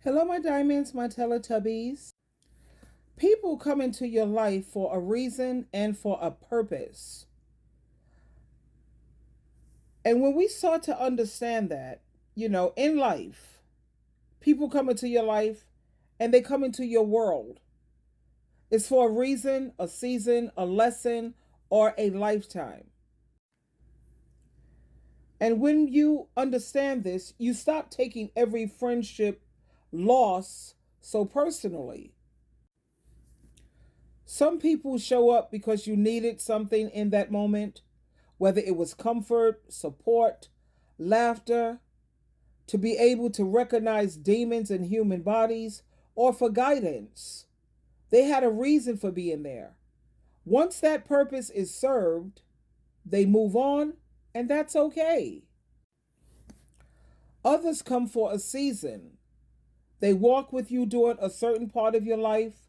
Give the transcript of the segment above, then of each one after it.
Hello, my diamonds, my Teletubbies. People come into your life for a reason and for a purpose. And when we start to understand that, in life, people come into your life and they come into your world. It's for a reason, a season, a lesson, or a lifetime. And when you understand this, you stop taking every friendship loss so personally. Some people show up because you needed something in that moment, whether it was comfort, support, laughter, to be able to recognize demons in human bodies, or for guidance. They had a reason for being there. Once that purpose is served, they move on, and that's okay. Others come for a season. They walk with you during a certain part of your life,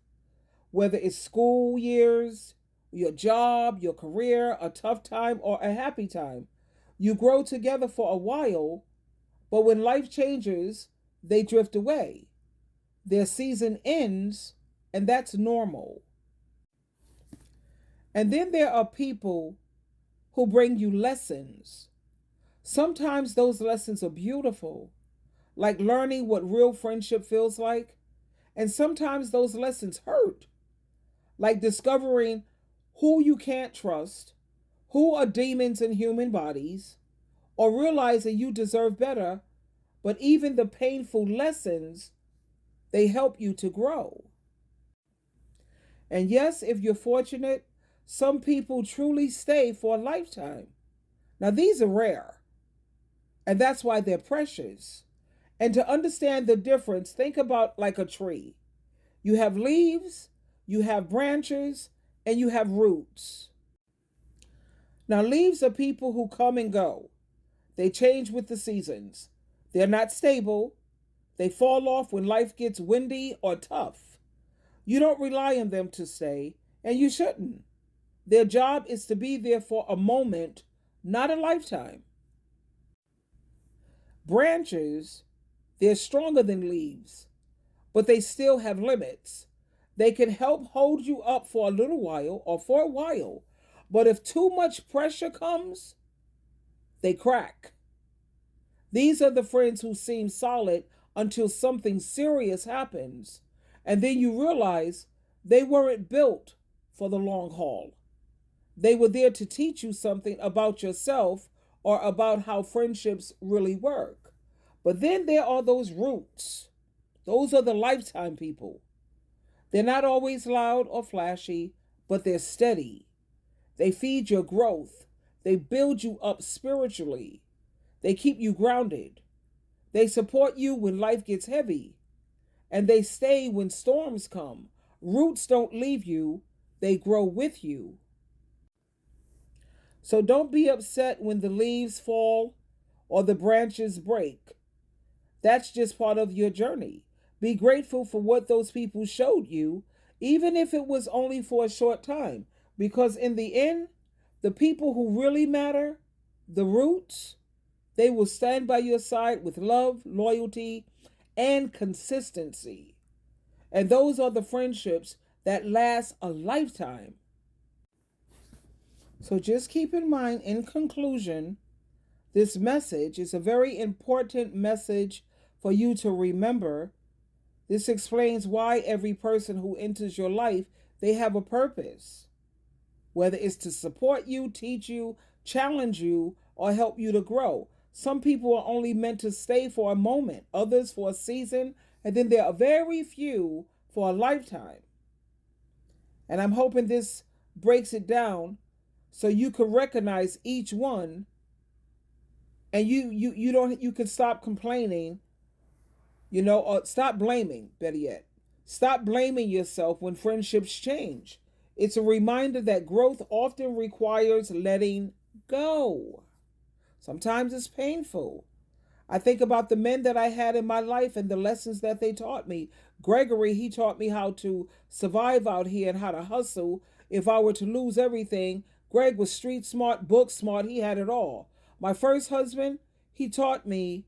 whether it's school years, your job, your career, a tough time, or a happy time. You grow together for a while, but when life changes, they drift away. Their season ends, and that's normal. And then there are people who bring you lessons. Sometimes those lessons are beautiful, like learning what real friendship feels like. And sometimes those lessons hurt, like discovering who you can't trust, who are demons in human bodies, or realizing you deserve better. But even the painful lessons, they help you to grow. And yes, if you're fortunate, some people truly stay for a lifetime. Now, these are rare, and that's why they're precious. And to understand the difference, think about like a tree. You have leaves, you have branches, and you have roots. Now, leaves are people who come and go. They change with the seasons. They're not stable. They fall off when life gets windy or tough. You don't rely on them to stay, and you shouldn't. Their job is to be there for a moment, not a lifetime. Branches, they're stronger than leaves, but they still have limits. They can help hold you up for a little while or for a while, but if too much pressure comes, they crack. These are the friends who seem solid until something serious happens, and then you realize they weren't built for the long haul. They were there to teach you something about yourself or about how friendships really work. But then there are those roots. Those are the lifetime people. They're not always loud or flashy, but they're steady. They feed your growth. They build you up spiritually. They keep you grounded. They support you when life gets heavy. And they stay when storms come. Roots don't leave you, they grow with you. So don't be upset when the leaves fall or the branches break. That's just part of your journey. Be grateful for what those people showed you, even if it was only for a short time. Because in the end, the people who really matter, the roots, they will stand by your side with love, loyalty, and consistency. And those are the friendships that last a lifetime. So just keep in mind, in conclusion, this message is a very important message for you to remember. This explains why every person who enters your life, they have a purpose. Whether it's to support you, teach you, challenge you, or help you to grow. Some people are only meant to stay for a moment, others for a season, and then there are very few for a lifetime. And I'm hoping this breaks it down so you can recognize each one, and you can stop complaining, or stop blaming, better yet. Stop blaming yourself when friendships change. It's a reminder that growth often requires letting go. Sometimes it's painful. I think about the men that I had in my life and the lessons that they taught me. Gregory, he taught me how to survive out here and how to hustle. If I were to lose everything, Greg was street smart, book smart, he had it all. My first husband, he taught me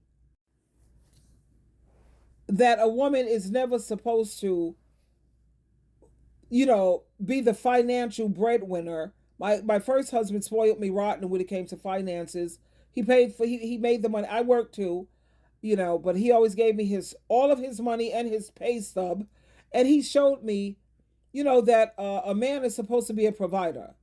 that a woman is never supposed to, be the financial breadwinner. My first husband spoiled me rotten when it came to finances. He paid for he made the money. I worked too, but he always gave me his all of his money and his pay stub, and he showed me, that a man is supposed to be a provider.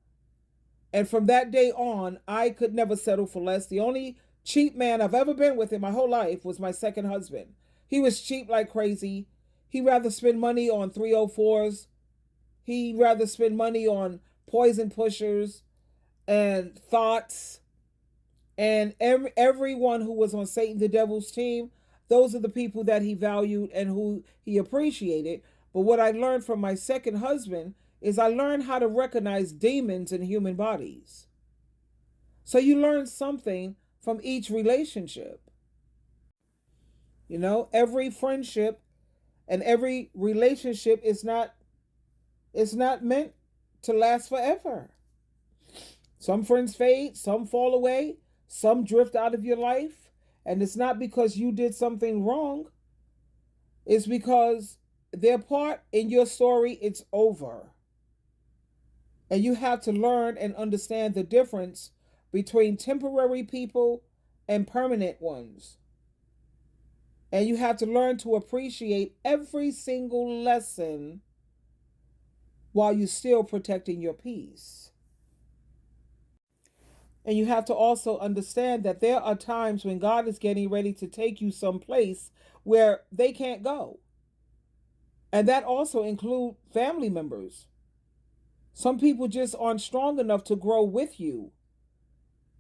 And from that day on, I could never settle for less. The only cheap man I've ever been with in my whole life was my second husband. He was cheap like crazy. He'd rather spend money on 304s. He'd rather spend money on poison pushers and thoughts and everyone who was on Satan the devil's team. Those are the people that he valued and who he appreciated. But what I learned from my second husband is I learned how to recognize demons in human bodies. So you learn something from each relationship. Every friendship and every relationship is not meant to last forever. Some friends fade, some fall away, some drift out of your life, and it's not because you did something wrong. It's because their part in your story, it's over. And you have to learn and understand the difference between temporary people and permanent ones. And you have to learn to appreciate every single lesson while you're still protecting your peace. And you have to also understand that there are times when God is getting ready to take you someplace where they can't go. And that also includes family members. Some people just aren't strong enough to grow with you.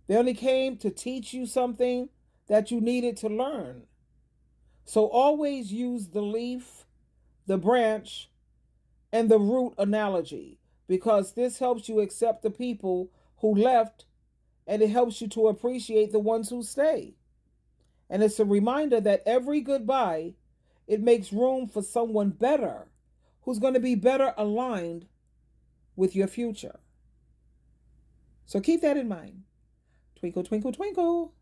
They only came to teach you something that you needed to learn. So always use the leaf, the branch, and the root analogy, because this helps you accept the people who left, and it helps you to appreciate the ones who stay. And it's a reminder that every goodbye, it makes room for someone better who's going to be better aligned with your future. So keep that in mind. Twinkle, twinkle, twinkle.